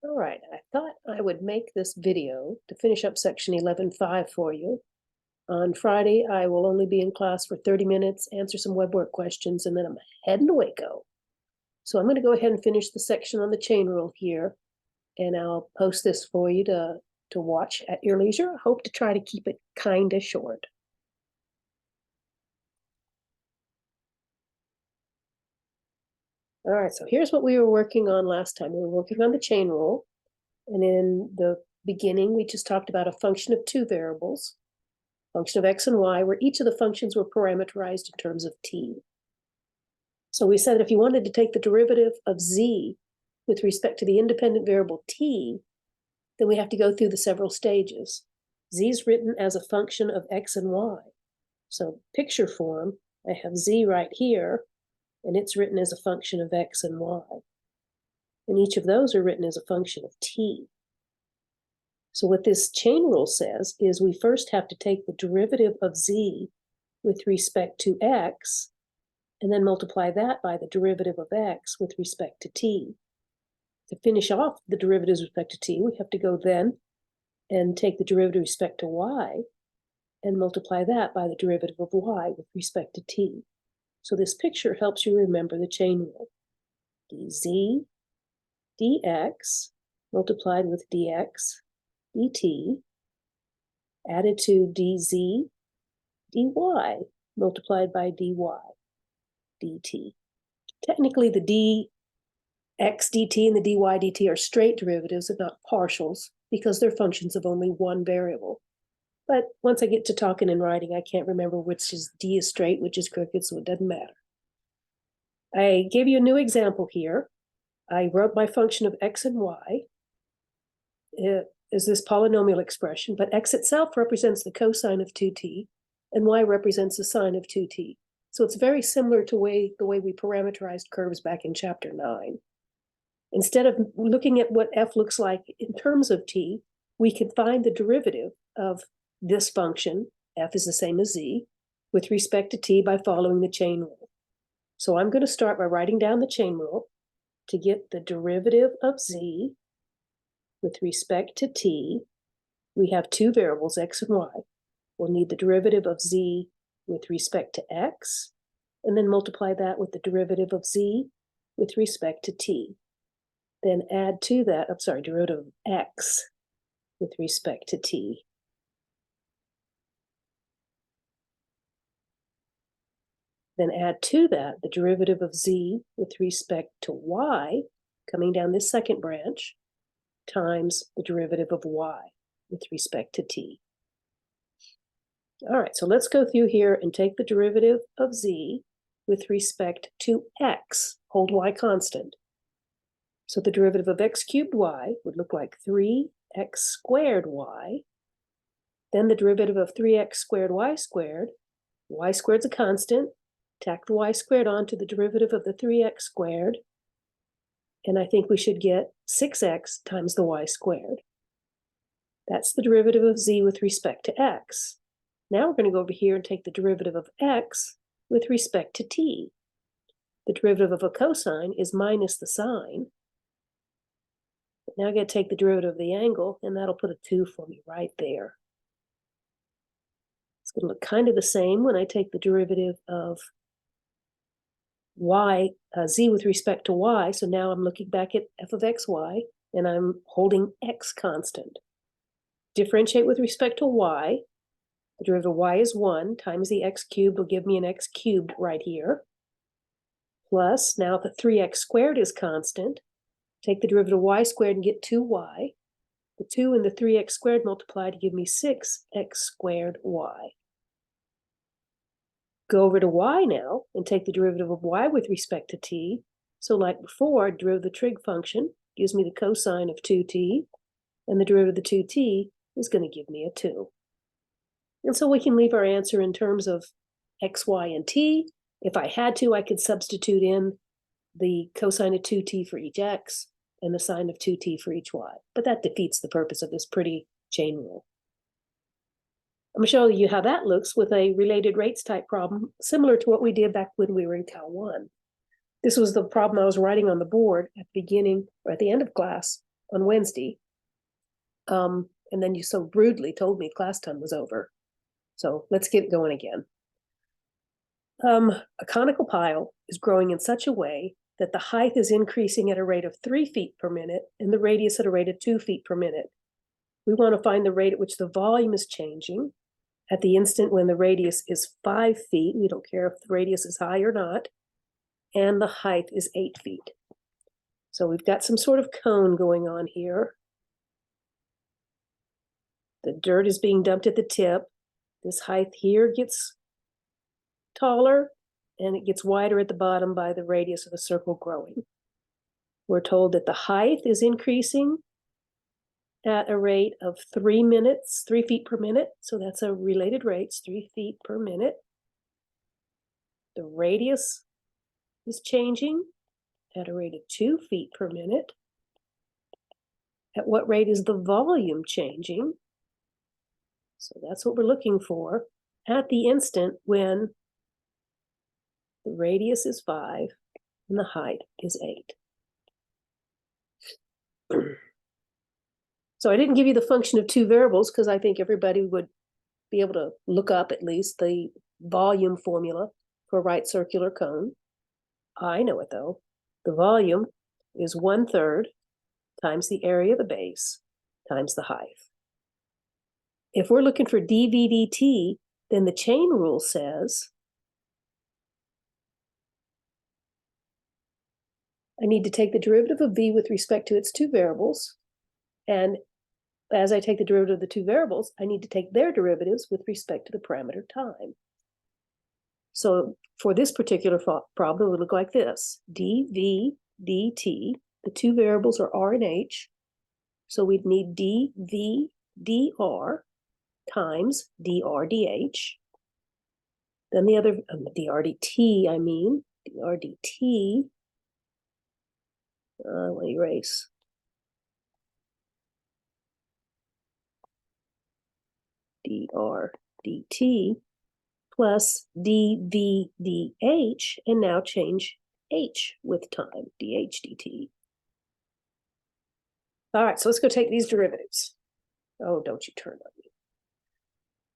All right, I thought I would make this video to finish up section 11.5 for you. On Friday, I will only be in class for 30 minutes, answer some web work questions, and then I'm heading to Waco. So I'm going to go ahead and finish the section on the chain rule here, and I'll post this for you to watch at your leisure. I hope to try to keep it kind of short. All right, so here's what we were working on last time. We were working on the chain rule, and in the beginning, we just talked about a function of two variables, function of x and y, where each of the functions were parameterized in terms of t. So we said that if you wanted to take the derivative of z with respect to the independent variable t, then we have to go through the several stages. Z is written as a function of x and y. So picture form, I have z right here, and it's written as a function of x and y. And each of those are written as a function of t. So what this chain rule says is we first have to take the derivative of z with respect to x, and then multiply that by the derivative of x with respect to t. To finish off the derivatives with respect to t, we have to go then and take the derivative with respect to y and multiply that by the derivative of y with respect to t. So this picture helps you remember the chain rule. dz dx multiplied with dx dt added to dz dy multiplied by dy dt. Technically, the dx dt and the dy dt are straight derivatives and not partials because they're functions of only one variable. But once I get to talking and writing, I can't remember which is d is straight, which is crooked, so it doesn't matter. I gave you a new example here. I wrote my function of x and y. It is this polynomial expression, but x itself represents the cosine of 2t, and y represents the sine of 2t. So it's very similar to the way we parameterized curves back in chapter 9. Instead of looking at what f looks like in terms of t, we can find the derivative of this function, f is the same as z, with respect to t by following the chain rule. So I'm going to start by writing down the chain rule to get the derivative of z with respect to t. We have two variables, x and y. We'll need the derivative of z with respect to x, and then multiply that with the derivative of z with respect to t. Then add to that, derivative of x with respect to t. Then add to that the derivative of z with respect to y, coming down this second branch, times the derivative of y with respect to t. All right, so let's go through here and take the derivative of z with respect to x, hold y constant. So the derivative of x cubed y would look like 3x squared y. Then the derivative of 3x squared y squared's a constant. Tack the y squared onto the derivative of the 3x squared. And I think we should get 6x times the y squared. That's the derivative of z with respect to x. Now we're going to go over here and take the derivative of x with respect to t. The derivative of a cosine is minus the sine. Now I got to take the derivative of the angle, and that'll put a 2 for me right there. It's going to look kind of the same when I take the derivative of y, z with respect to y. So now I'm looking back at f of xy, and I'm holding x constant. Differentiate with respect to y. The derivative of y is 1 times the x cubed will give me an x cubed right here. Plus, now the 3x squared is constant. Take the derivative of y squared and get 2y. The 2 and the 3x squared multiply to give me 6x squared y. Go over to y now and take the derivative of y with respect to t. So like before, derivative of the trig function gives me the cosine of 2t, and the derivative of the 2t is going to give me a 2. And so we can leave our answer in terms of x, y, and t. If I had to, I could substitute in the cosine of 2t for each x and the sine of 2t for each y. But that defeats the purpose of this pretty chain rule. I'm going to show you how that looks with a related rates type problem, similar to what we did back when we were in Cal 1. This was the problem I was writing on the board at the beginning or at the end of class on Wednesday. And then you so rudely told me class time was over. So let's get going again. A conical pile is growing in such a way that the height is increasing at a rate of 3 feet per minute and the radius at a rate of 2 feet per minute. We want to find the rate at which the volume is changing at the instant when the radius is 5 feet. We don't care if the radius is high or not. And the height is 8 feet. So we've got some sort of cone going on here. The dirt is being dumped at the tip. This height here gets taller and it gets wider at the bottom by the radius of the circle growing. We're told that the height is increasing at a rate of 3 feet per minute. So that's a related rate, it's 3 feet per minute. The radius is changing at a rate of 2 feet per minute. At what rate is the volume changing? So that's what we're looking for at the instant when the radius is 5 and the height is 8. So I didn't give you the function of two variables because I think everybody would be able to look up at least the volume formula for a right circular cone. I know it though. The volume is 1/3 times the area of the base times the height. If we're looking for dV dt, then the chain rule says I need to take the derivative of v with respect to its two variables. And as I take the derivative of the two variables, I need to take their derivatives with respect to the parameter time. So for this particular problem, it would look like this. dV dt, the two variables are r and h. So we'd need dV dr times dr dh. Then the other, dr dt, I mean, dr dt, let me erase. Dr dt plus dV dh, and now change h with time, dh dt. All right, so let's go take these derivatives. Oh, don't you turn on me.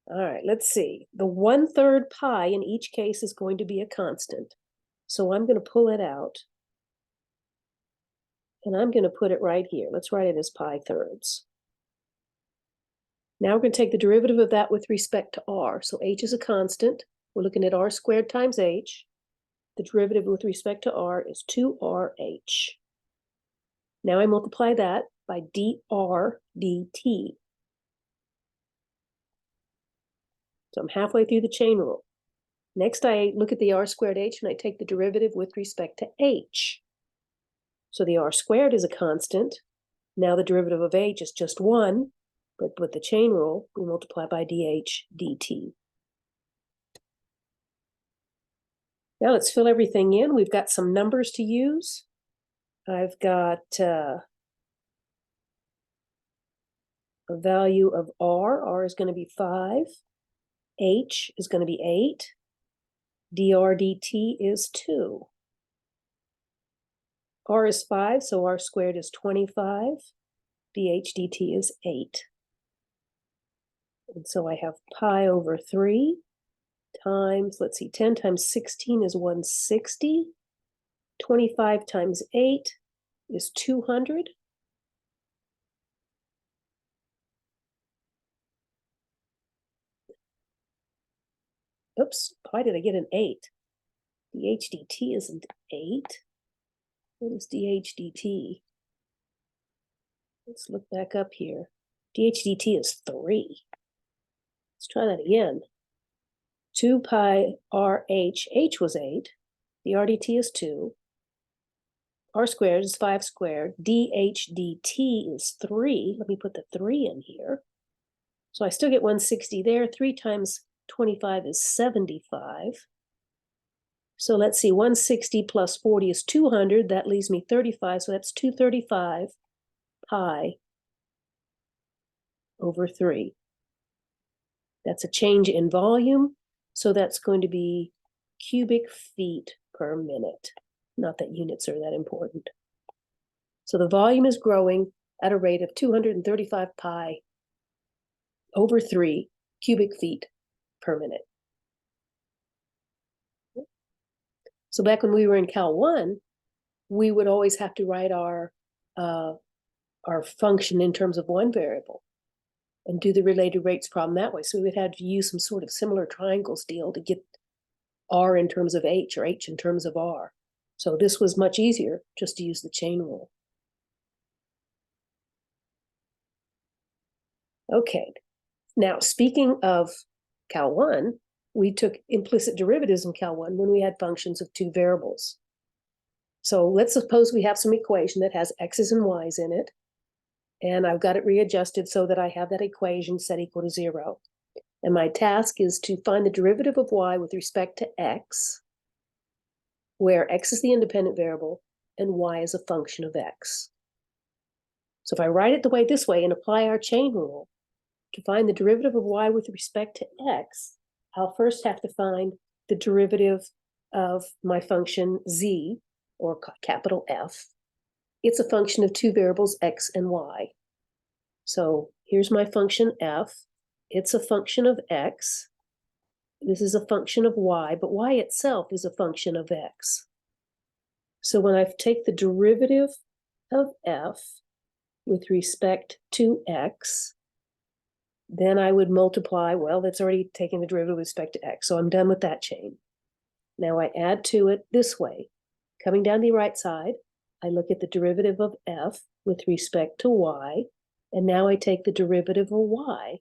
All right, let's see. The 1/3 pi in each case is going to be a constant. So I'm going to pull it out. And I'm going to put it right here. Let's write it as pi thirds. Now we're going to take the derivative of that with respect to r. So h is a constant. We're looking at r squared times h. The derivative with respect to r is 2rh. Now I multiply that by dr dt. So I'm halfway through the chain rule. Next, I look at the r squared h and I take the derivative with respect to h. So the r squared is a constant. Now the derivative of h is just 1, but with the chain rule, we multiply by dh dt. Now let's fill everything in. We've got some numbers to use. I've got a value of r. R is going to be 5. H is going to be 8. dr dt is 2. R is 5, so r squared is 25. dh dt is 8. And so I have pi over 3 times, let's see, 10 times 16 is 160. 25 times 8 is 200. Oops, why did I get an 8? dh dt isn't 8. What is dh dt? Let's look back up here. dh dt is 3. Let's try that again. 2 pi rh, h was 8. The rdt is 2. R squared is 5 squared. dh dt is 3. Let me put the 3 in here. So I still get 160 there. 3 times 25 is 75. So let's see, 160 plus 40 is 200. That leaves me 35. So that's 235 pi over 3. That's a change in volume. So that's going to be cubic feet per minute. Not that units are that important. So the volume is growing at a rate of 235 pi over 3 cubic feet per minute. So back when we were in Cal 1, we would always have to write our function in terms of one variable and do the related rates problem that way. So we would have to use some sort of similar triangles deal to get R in terms of H or H in terms of R. So this was much easier just to use the chain rule. Okay, now speaking of Cal 1, we took implicit derivatives in Cal 1 when we had functions of two variables. So let's suppose we have some equation that has x's and y's in it, and I've got it readjusted so that I have that equation set equal to 0. And my task is to find the derivative of y with respect to x, where x is the independent variable and y is a function of x. So if I write it this way and apply our chain rule, to find the derivative of y with respect to x, I'll first have to find the derivative of my function z, or capital F. It's a function of two variables, x and y. So here's my function f. It's a function of x. This is a function of y, but y itself is a function of x. So when I take the derivative of f with respect to x, then I would multiply, well, that's already taking the derivative with respect to x, so I'm done with that chain. Now I add to it this way. Coming down the right side, I look at the derivative of f with respect to y, and now I take the derivative of y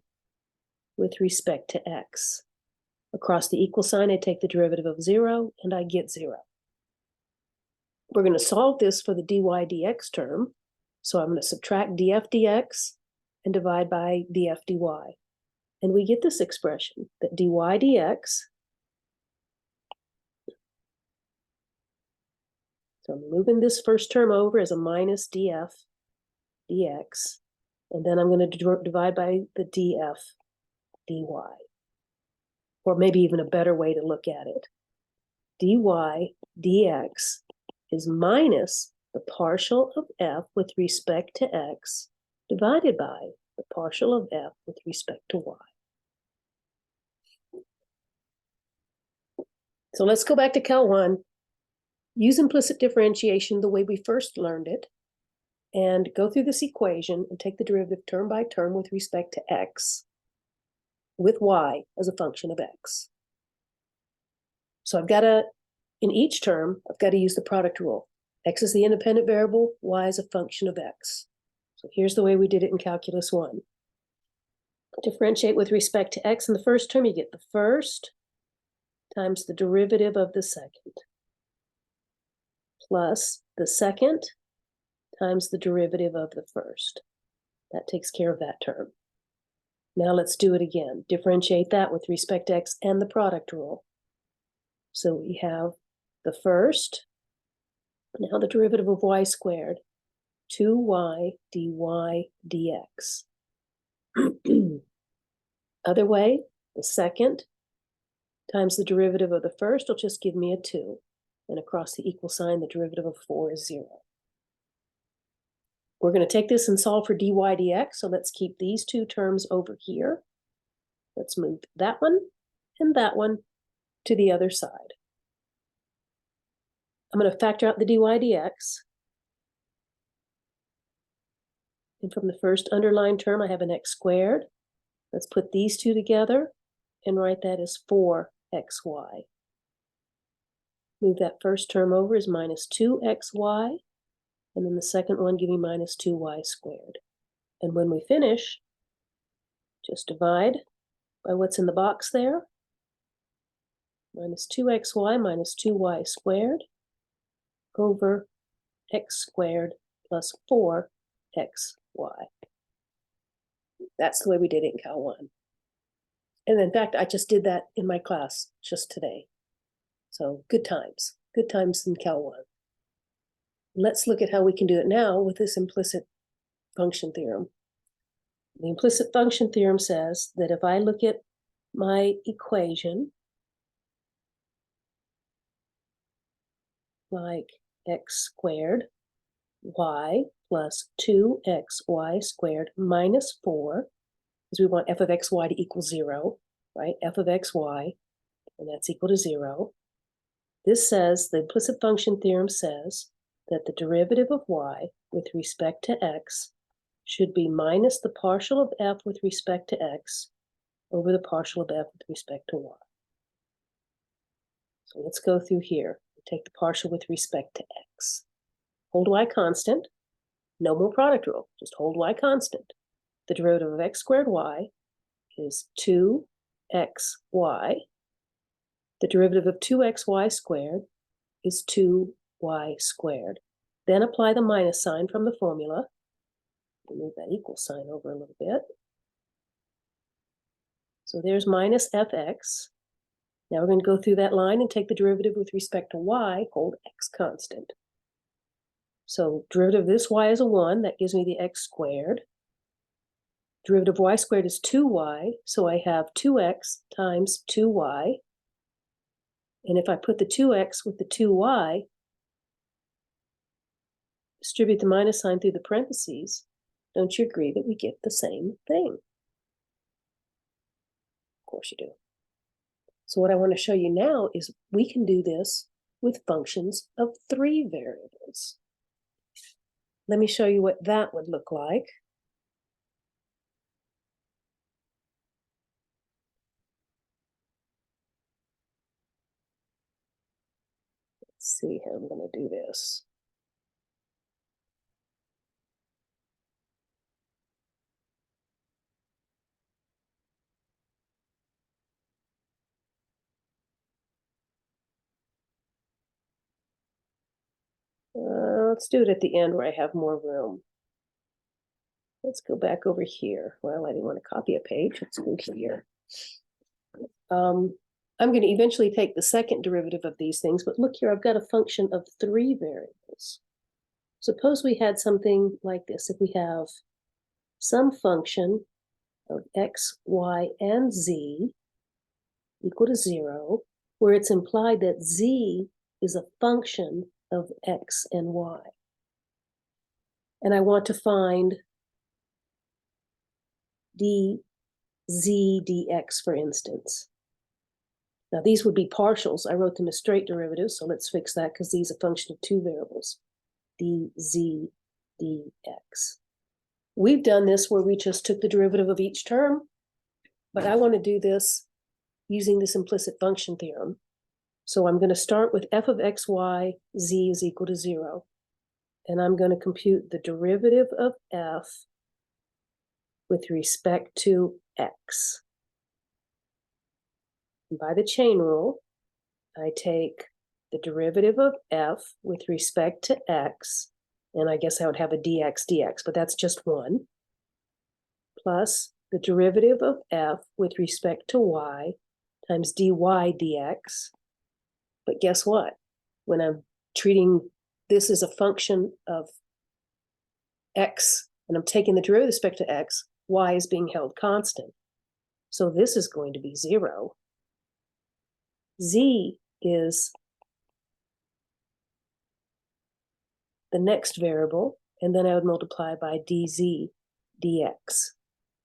with respect to x. Across the equal sign, I take the derivative of 0, and I get 0. We're going to solve this for the dy dx term, so I'm going to subtract df dx and divide by df dy. And we get this expression, that dy dx, so I'm moving this first term over as a minus df dx, and then I'm going to divide by the df dy. Or maybe even a better way to look at it. dy dx is minus the partial of f with respect to x divided by the partial of f with respect to y. So let's go back to Cal 1, use implicit differentiation the way we first learned it, and go through this equation and take the derivative term by term with respect to x, with y as a function of x. So I've got to, in each term, I've got to use the product rule. X is the independent variable, y is a function of x. So here's the way we did it in Calculus 1. Differentiate with respect to x in the first term, you get the first times the derivative of the second, plus the second times the derivative of the first. That takes care of that term. Now let's do it again. Differentiate that with respect to x and the product rule. So we have the first, now the derivative of y squared, 2y dy dx. Other way, the second times the derivative of the first will just give me a 2. And across the equal sign, the derivative of 4 is 0. We're going to take this and solve for dy dx, so let's keep these two terms over here. Let's move that one and that one to the other side. I'm going to factor out the dy dx. And from the first underlined term, I have an x squared. Let's put these two together and write that as 4xy. Move that first term over as minus 2xy. And then the second one give me minus 2y squared. And when we finish, just divide by what's in the box there. Minus 2xy minus 2y squared over x squared plus 4xy. That's the way we did it in Cal 1. And in fact, I just did that in my class just today. So good times in Cal 1. Let's look at how we can do it now with this implicit function theorem. The implicit function theorem says that if I look at my equation, like x squared y plus 2xy squared minus 4, because we want f of xy to equal 0, right? F of xy, and that's equal to 0. This says, the implicit function theorem says that the derivative of y with respect to x should be minus the partial of f with respect to x over the partial of f with respect to y. So let's go through here. Take the partial with respect to x. Hold y constant. No more product rule. Just hold y constant. The derivative of x squared y is 2xy. The derivative of 2xy squared is 2y squared. Then apply the minus sign from the formula. Move that equal sign over a little bit. So there's minus fx. Now we're going to go through that line and take the derivative with respect to y, hold x constant. So derivative of this y is a 1, that gives me the x squared. Derivative of y squared is 2y, so I have 2x times 2y. And if I put the 2x with the 2y, distribute the minus sign through the parentheses, don't you agree that we get the same thing? Of course you do. So what I want to show you now is we can do this with functions of 3 variables. Let me show you what that would look like. Let's see how I'm going to do this. Let's do it at the end where I have more room. Let's go back over here. Well, I didn't want to copy a page. Let's go here. I'm going to eventually take the second derivative of these things, but look here, I've got a function of 3 variables. Suppose we had something like this. If we have some function of x, y, and z equal to 0, where it's implied that z is a function of x and y. And I want to find dz dx, for instance. Now, these would be partials. I wrote them as straight derivatives, so let's fix that because these are a function of 2 variables, dz dx. We've done this where we just took the derivative of each term, but I want to do this using this implicit function theorem. So I'm going to start with f of x, y, z is equal to 0. And I'm going to compute the derivative of f with respect to x. And by the chain rule, I take the derivative of f with respect to x, and I guess I would have a dx dx, but that's just 1, plus the derivative of f with respect to y times dy dx. But guess what? When I'm treating this as a function of x, and I'm taking the derivative with respect to x, y is being held constant. So this is going to be 0. Z is the next variable, and then I would multiply by dz dx.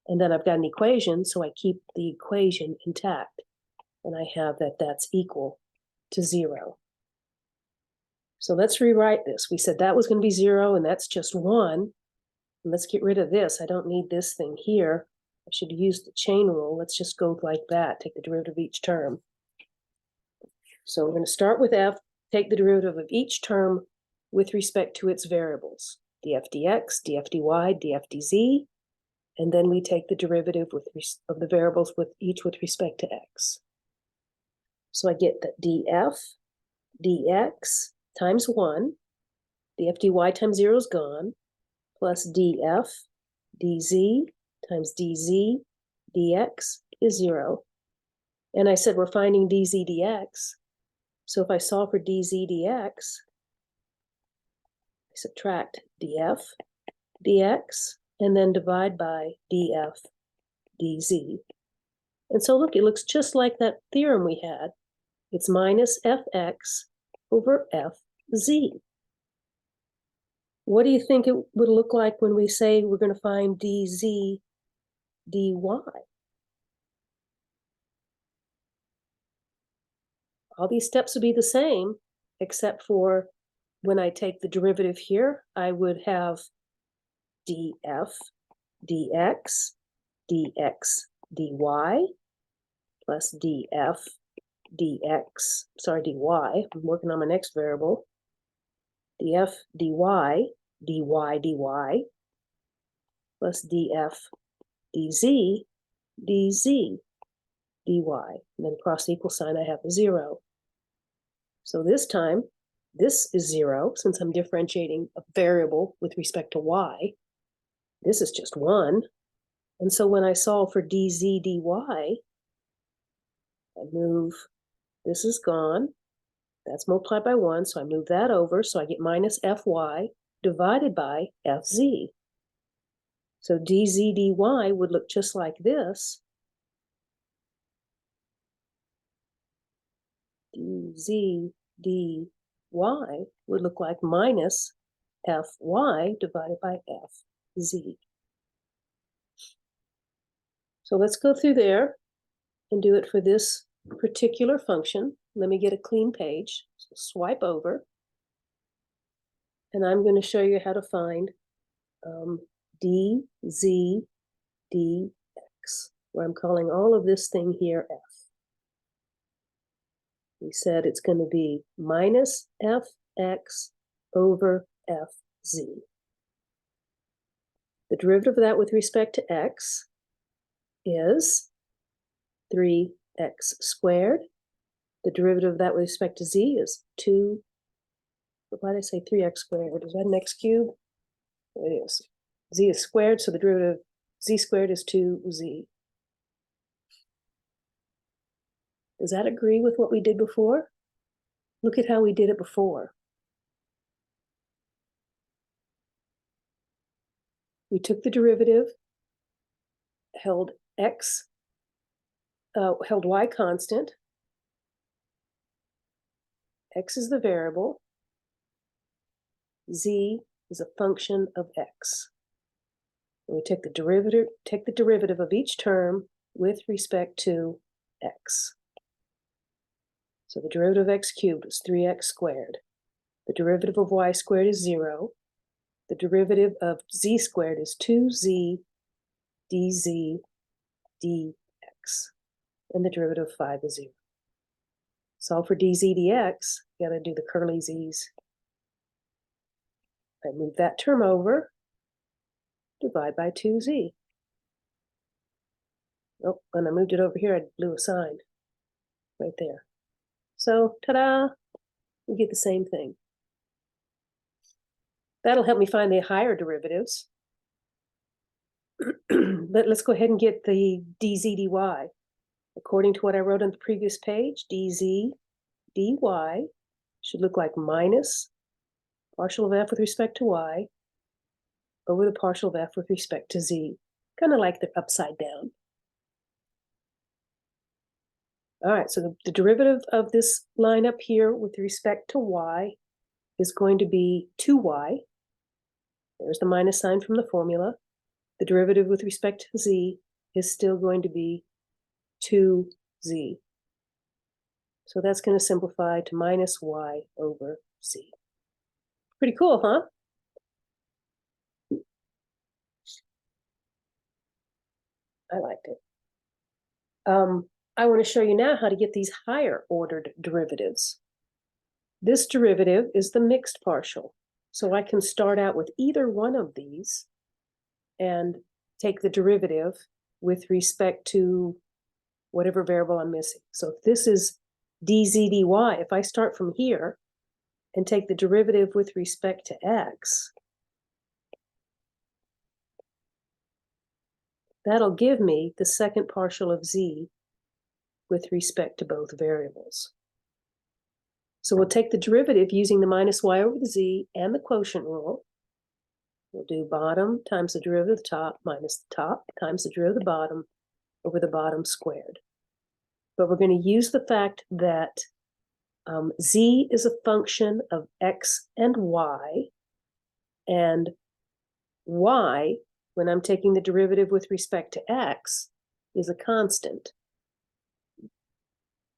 And then I've got an equation, so I keep the equation intact. And I have that that's equal to 0. So let's rewrite this. We said that was going to be 0, and that's just 1. And let's get rid of this. I don't need this thing here. I should use the chain rule. Let's just go like that, take the derivative of each term. So we're going to start with f, take the derivative of each term with respect to its variables, df dx, df dy, df dz, and then we take the derivative of the variables with each with respect to x. So I get that df dx times 1, df dy times 0 is gone, plus df dz times dz dx is 0. And I said we're finding dz dx. So if I solve for dz dx, I subtract df dx and then divide by df dz. And so look, it looks just like that theorem we had. It's minus fx over fz. What do you think it would look like when we say we're going to find dz dy? All these steps would be the same, except for when I take the derivative here, I would have df dx dx dy plus df dx, sorry, dy. I'm working on my next variable. df dy dy dy plus df dz dz dy. And then cross the equal sign, I have a 0. So this time, this is 0, since I'm differentiating a variable with respect to y. This is just 1. And so when I solve for dz dy, I move, this is gone. That's multiplied by 1, so I move that over, so I get minus fy divided by fz. So dz dy would look just like this. dz dy would look like minus fy divided by fz. So let's go through there and do it for this particular function. Let me get a clean page. So swipe over. And I'm going to show you how to find dz dx, where I'm calling all of this thing here f. We said it's going to be minus fx over fz. The derivative of that with respect to x is 3x squared. The derivative of that with respect to z is 2. Why did I say 3x squared? Is that an x cubed? It is. Z is squared, so the derivative of z squared is 2z. Does that agree with what we did before? Look at how we did it before. We took the derivative, held y constant. X is the variable. Z is a function of x. And we take the derivative of each term with respect to x. So the derivative of x cubed is 3x squared. The derivative of y squared is 0. The derivative of z squared is 2z dz dx. And the derivative of 5 is 0. Solve for dz dx, you gotta do the curly z's. I move that term over, divide by 2z. Oh, when I moved it over here, I blew a sign right there. So, ta-da, we get the same thing. That'll help me find the higher derivatives. But let's go ahead and get the dz dy. According to what I wrote on the previous page, dz dy should look like minus partial of f with respect to y over the partial of f with respect to z. Kind of like the upside down. All right, so the derivative of this line up here with respect to y is going to be 2y. There's the minus sign from the formula. The derivative with respect to z is still going to be 2z. So that's going to simplify to minus y over z. Pretty cool, huh? I liked it. I want to show you now how to get these higher ordered derivatives. This derivative is the mixed partial. So I can start out with either one of these and take the derivative with respect to whatever variable I'm missing. So if this is dz dy, if I start from here and take the derivative with respect to x, that'll give me the second partial of z with respect to both variables. So we'll take the derivative using the minus y over the z and the quotient rule. We'll do bottom times the derivative of the top minus the top times the derivative of the bottom over the bottom squared. But we're going to use the fact that z is a function of x and y, And y, when I'm taking the derivative with respect to x, is a constant.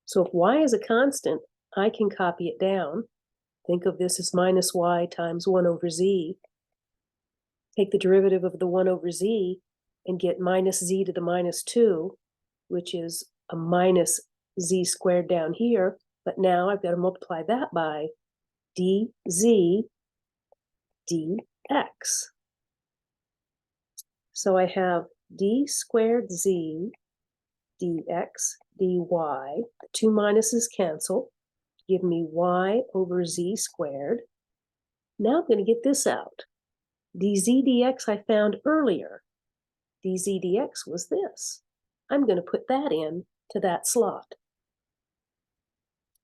So if y is a constant, I can copy it down. Think of this as minus y times 1 over z. Take the derivative of the 1 over z and get minus z to the minus 2, which is a minus z squared down here. But now I've got to multiply that by dz dx. So I have d squared z dx dy. The two minuses cancel, give me y over z squared. Now I'm going to get this out. dz dx I found earlier. dz dx was this. I'm going to put that in to that slot.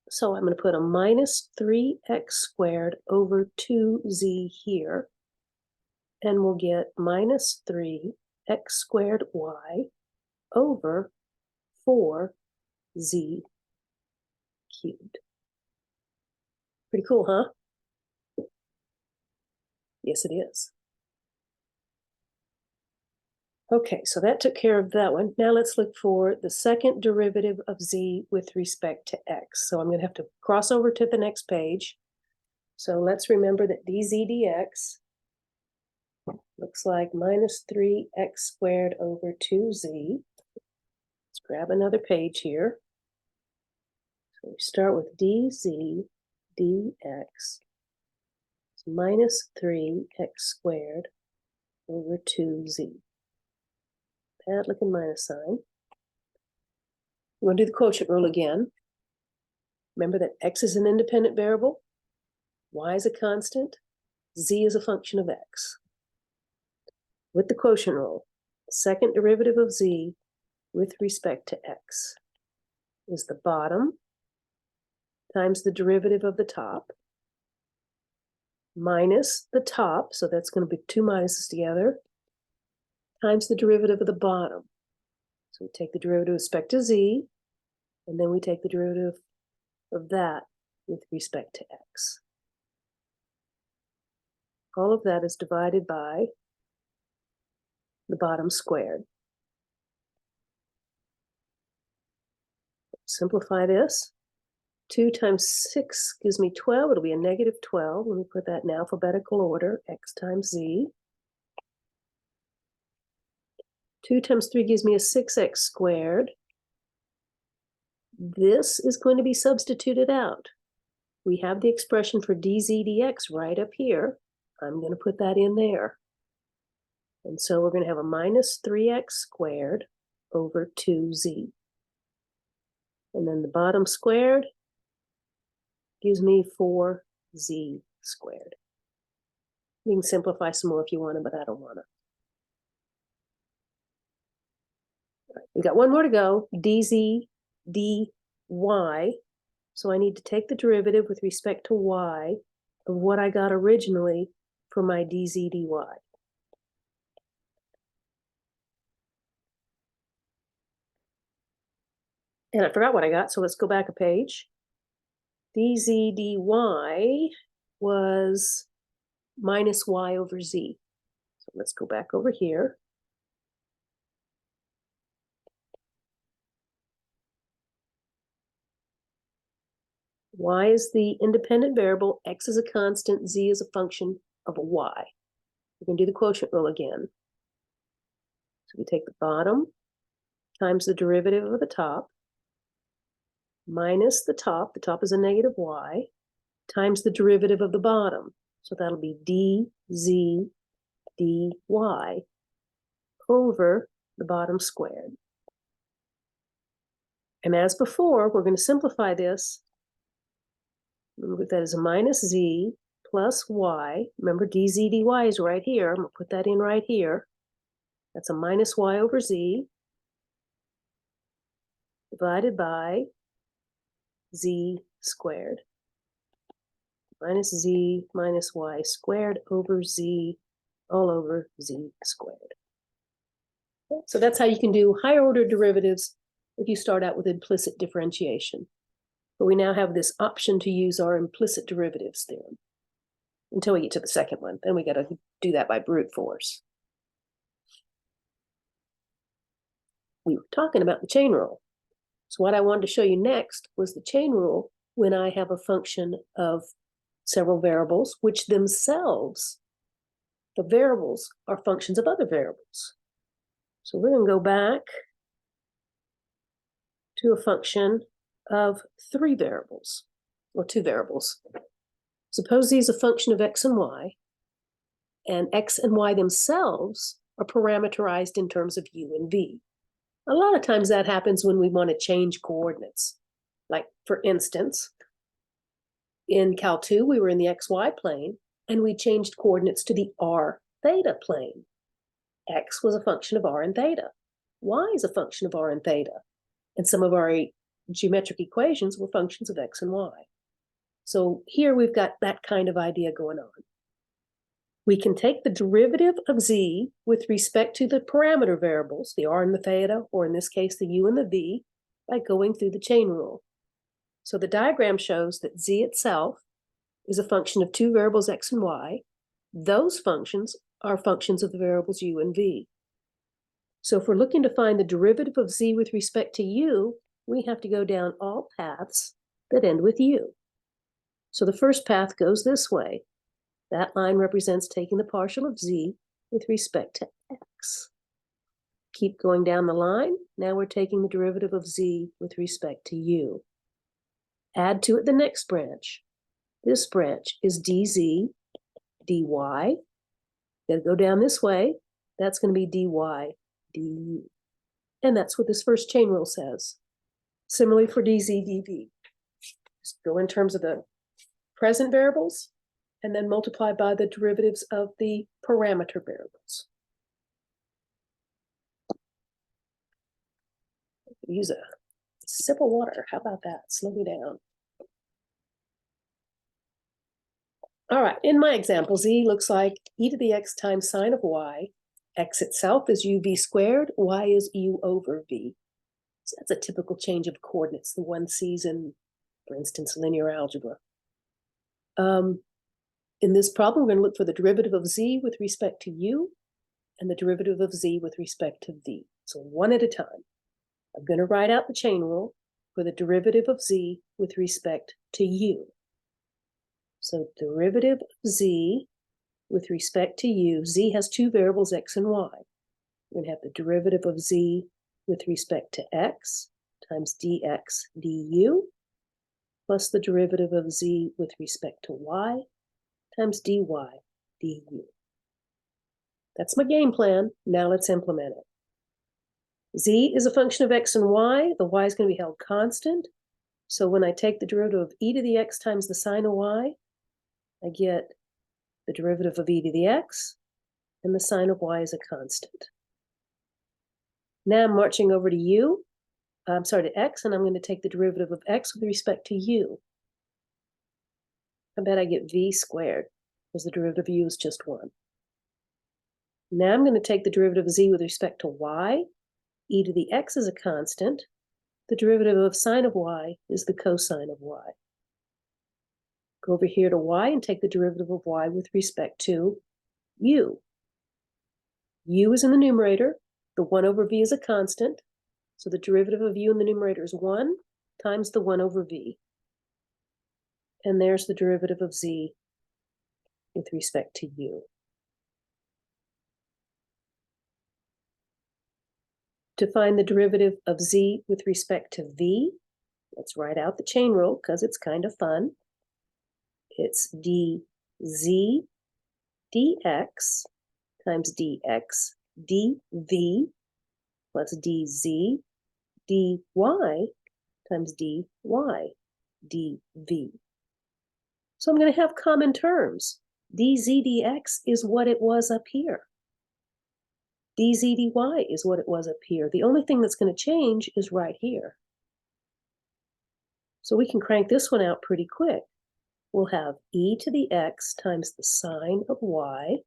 So I'm going to put a minus 3x squared over 2z here. And we'll get minus 3x squared y over 4z cubed. Pretty cool, huh? Yes, it is. Okay, so that took care of that one. Now let's look for the second derivative of z with respect to x. So I'm going to have to cross over to the next page. So let's remember that dz dx looks like minus 3x squared over 2z. Let's grab another page here. So we start with dz dx is minus 3x squared over 2z. Bad looking minus sign. We're going to do the quotient rule again. Remember that x is an independent variable, y is a constant, z is a function of x. With the quotient rule, the second derivative of z with respect to x is the bottom times the derivative of the top minus the top, so that's going to be two minuses together, times the derivative of the bottom. So we take the derivative with respect to z, and then we take the derivative of that with respect to x. All of that is divided by the bottom squared. Simplify this. 2 times 6 gives me 12. It'll be a negative 12. Let me put that in alphabetical order. X times z. 2 times 3 gives me a 6x squared. This is going to be substituted out. We have the expression for dz dx right up here. I'm going to put that in there. And so we're going to have a minus 3x squared over 2z. And then the bottom squared gives me 4z squared. You can simplify some more if you want to, but I don't want to. Right, we got one more to go, dz dy. So I need to take the derivative with respect to y of what I got originally for my dz dy. And I forgot what I got, so let's go back a page. dz dy was minus y over z. So let's go back over here. Y is the independent variable, x is a constant, z is a function of a y. We're going to do the quotient rule again. So we take the bottom times the derivative of the top minus the top is a negative y, times the derivative of the bottom. So that'll be dz dy over the bottom squared. And as before, we're going to simplify this. Remember that is a minus z plus y. Remember dz dy is right here. I'm going to put that in right here. That's a minus y over z divided by z squared. Minus z minus y squared over z all over z squared. So that's how you can do higher order derivatives if you start out with implicit differentiation. But we now have this option to use our implicit derivatives theorem. until we get to the second one. Then we got to do that by brute force. We were talking about the chain rule. So what I wanted to show you next was the chain rule when I have a function of several variables, which themselves, the variables are functions of other variables. So we're going to go back to a function of 3 variables, or 2 variables. Suppose these are a function of x and x and y themselves are parameterized in terms of u and v. A lot of times that happens when we want to change coordinates. Like, for instance, in Cal 2, we were in the xy plane, and we changed coordinates to the r theta plane. X was a function of r and theta. Y is a function of r and theta. And some of our geometric equations were functions of x and y. So here we've got that kind of idea going on. We can take the derivative of z with respect to the parameter variables, the r and the theta, or in this case, the u and the v, by going through the chain rule. So the diagram shows that z itself is a function of 2 variables x and y. Those functions are functions of the variables u and v. So if we're looking to find the derivative of z with respect to u, we have to go down all paths that end with u. So the first path goes this way. That line represents taking the partial of z with respect to x. Keep going down the line. Now we're taking the derivative of z with respect to u. Add to it the next branch. This branch is dz dy. Gotta go down this way. That's going to be dy du. And that's what this first chain rule says. Similarly for dz dv. Just go in terms of the present variables, and then multiply by the derivatives of the parameter variables. Use a sip of water. How about that? Slow me down. All right, in my example, z looks like e to the x times sine of y. X itself is uv squared, y is u over v. So that's a typical change of coordinates, the one sees in, for instance, linear algebra. In this problem, we're going to look for the derivative of z with respect to u and the derivative of z with respect to v. So one at a time. I'm going to write out the chain rule for the derivative of z with respect to u. So derivative of z with respect to u, z has 2 variables, x and y. We're going to have the derivative of z with respect to x times dx du plus the derivative of z with respect to y times dy du. That's my game plan. Now let's implement it. Z is a function of x and y. The y is going to be held constant. So when I take the derivative of e to the x times the sine of y, I get the derivative of e to the x, and the sine of y is a constant. Now I'm marching over to to x, and I'm going to take the derivative of x with respect to u. I bet I get v squared, because the derivative of u is just 1. Now I'm going to take the derivative of z with respect to y. E to the x is a constant. The derivative of sine of y is the cosine of y. Go over here to y and take the derivative of y with respect to u. U is in the numerator. The 1 over v is a constant. So the derivative of u in the numerator is 1 times the 1 over v. And there's the derivative of z with respect to u. To find the derivative of z with respect to v, let's write out the chain rule because it's kind of fun. It's dz dx times dx dv plus dz dy times dy dv. So I'm going to have common terms. dz dx is what it was up here. dz dy is what it was up here. The only thing that's going to change is right here. So we can crank this one out pretty quick. We'll have e to the x times the sine of y.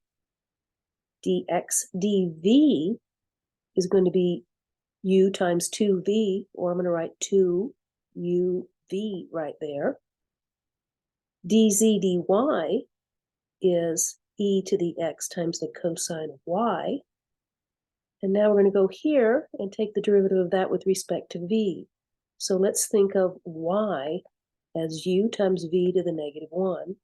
dx dv is going to be u times 2v, or I'm going to write 2uv right there. dz dy is e to the x times the cosine of y. And now we're going to go here and take the derivative of that with respect to v. So let's think of y as u times v to the negative 1.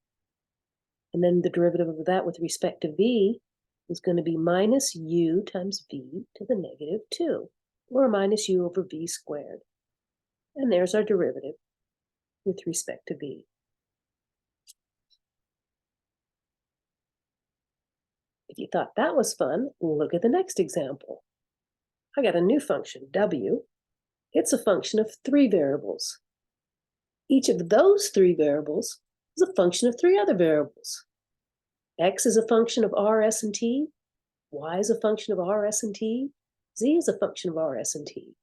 And then the derivative of that with respect to v is going to be minus u times v to the negative 2, or minus u over v squared. And there's our derivative with respect to v. If you thought that was fun, look at the next example. I got a new function, w. It's a function of 3 variables. Each of those 3 variables is a function of 3 other variables. X is a function of r, s, and t. Y is a function of r, s, and t. Z is a function of r, s, and t.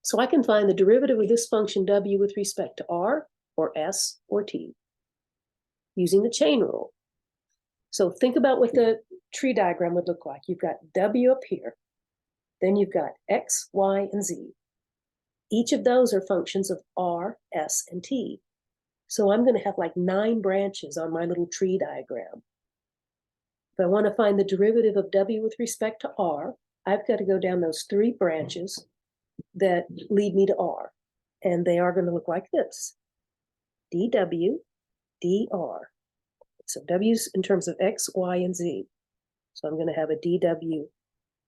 So I can find the derivative of this function w with respect to r, or s, or t, using the chain rule. So think about what the tree diagram would look like. You've got w up here. Then you've got x, y, and z. Each of those are functions of r, s, and t. So I'm going to have like 9 branches on my little tree diagram. If I want to find the derivative of w with respect to r, I've got to go down those 3 branches that lead me to r. And they are going to look like this. dw, dr. So w's in terms of x, y, and z. So I'm going to have a dw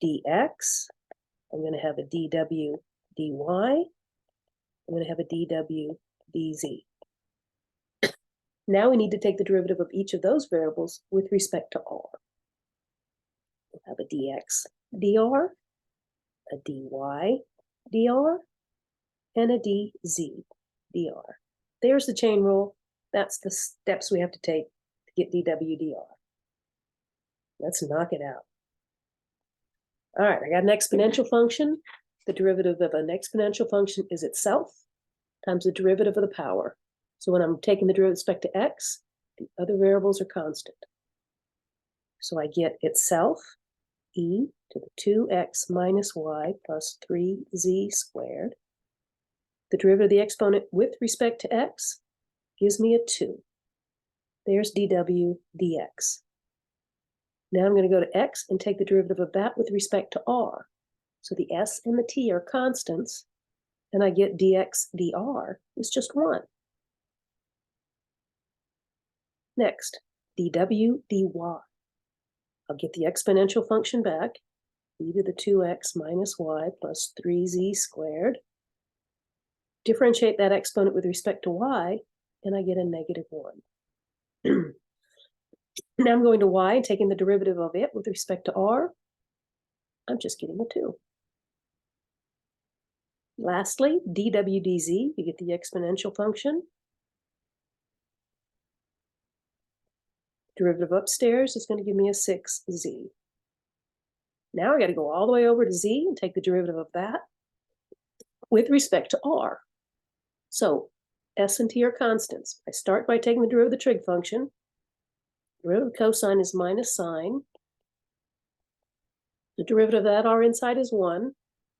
dx. I'm going to have a dw dy. I'm going to have a dw dz. Now we need to take the derivative of each of those variables with respect to r. We'll have a dx dr, a dy dr, and a dz dr. There's the chain rule. That's the steps we have to take to get dw dr. Let's knock it out. All right, I got an exponential function. The derivative of an exponential function is itself times the derivative of the power. So when I'm taking the derivative with respect to x, the other variables are constant. So I get itself e to the 2x minus y plus 3z squared. The derivative of the exponent with respect to x gives me a 2. There's dw dx. Now I'm going to go to x and take the derivative of that with respect to r. So the s and the t are constants, and I get dx dr is just 1. Next, dw dy. I'll get the exponential function back, e to the 2x minus y plus 3z squared. Differentiate that exponent with respect to y, and I get a negative 1. Now I'm going to y and taking the derivative of it with respect to r. I'm just getting a 2. Lastly, dw dz, you get the exponential function. Derivative upstairs is going to give me a 6z. Now I got to go all the way over to z and take the derivative of that with respect to r. So s and t are constants. I start by taking the derivative of the trig function. Derivative of cosine is minus sine. The derivative of that r inside is 1,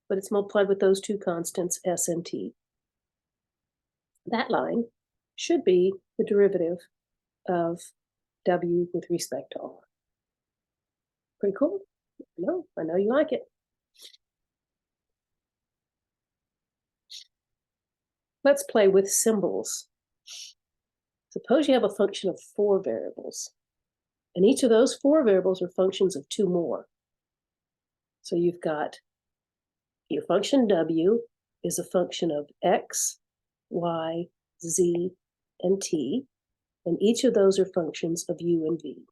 but it's multiplied with those 2 constants, s and t. That line should be the derivative of w with respect to r. Pretty cool? No, I know you like it. Let's play with symbols. Suppose you have a function of 4 variables, and each of those 4 variables are functions of 2 more. So you've got your function w is a function of x, y, z, and t, and each of those are functions of u and v.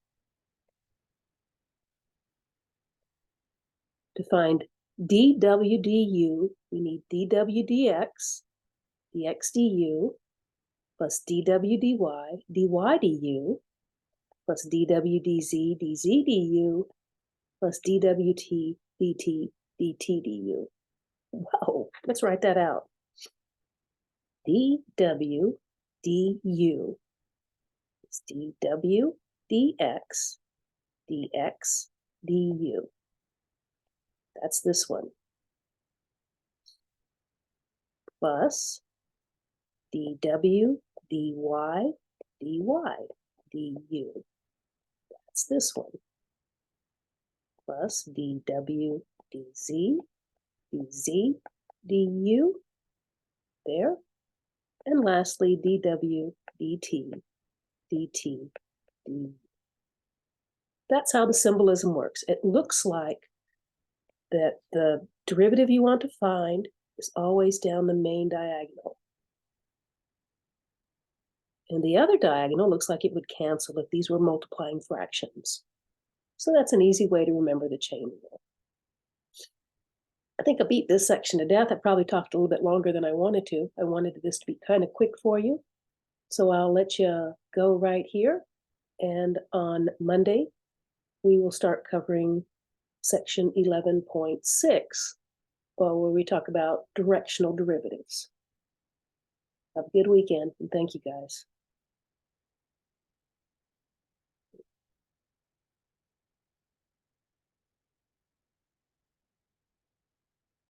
To find dw du, we need dw dx, dx du, plus dw dy, dy du, plus dw dz, dz du, plus dwt, dt, dt du. Whoa, let's write that out. dw du is dw dx, dx du. That's this one. Plus dw dy, dy du. That's this one. Plus dw dz dz du. There. And lastly, dw dt dt du. That's how the symbolism works. It looks like that the derivative you want to find is always down the main diagonal. And the other diagonal looks like it would cancel if these were multiplying fractions. So that's an easy way to remember the chain rule. I think I beat this section to death. I probably talked a little bit longer than I wanted to. I wanted this to be kind of quick for you. So I'll let you go right here. And on Monday, we will start covering section 11.6, where we talk about directional derivatives. Have a good weekend, and thank you guys.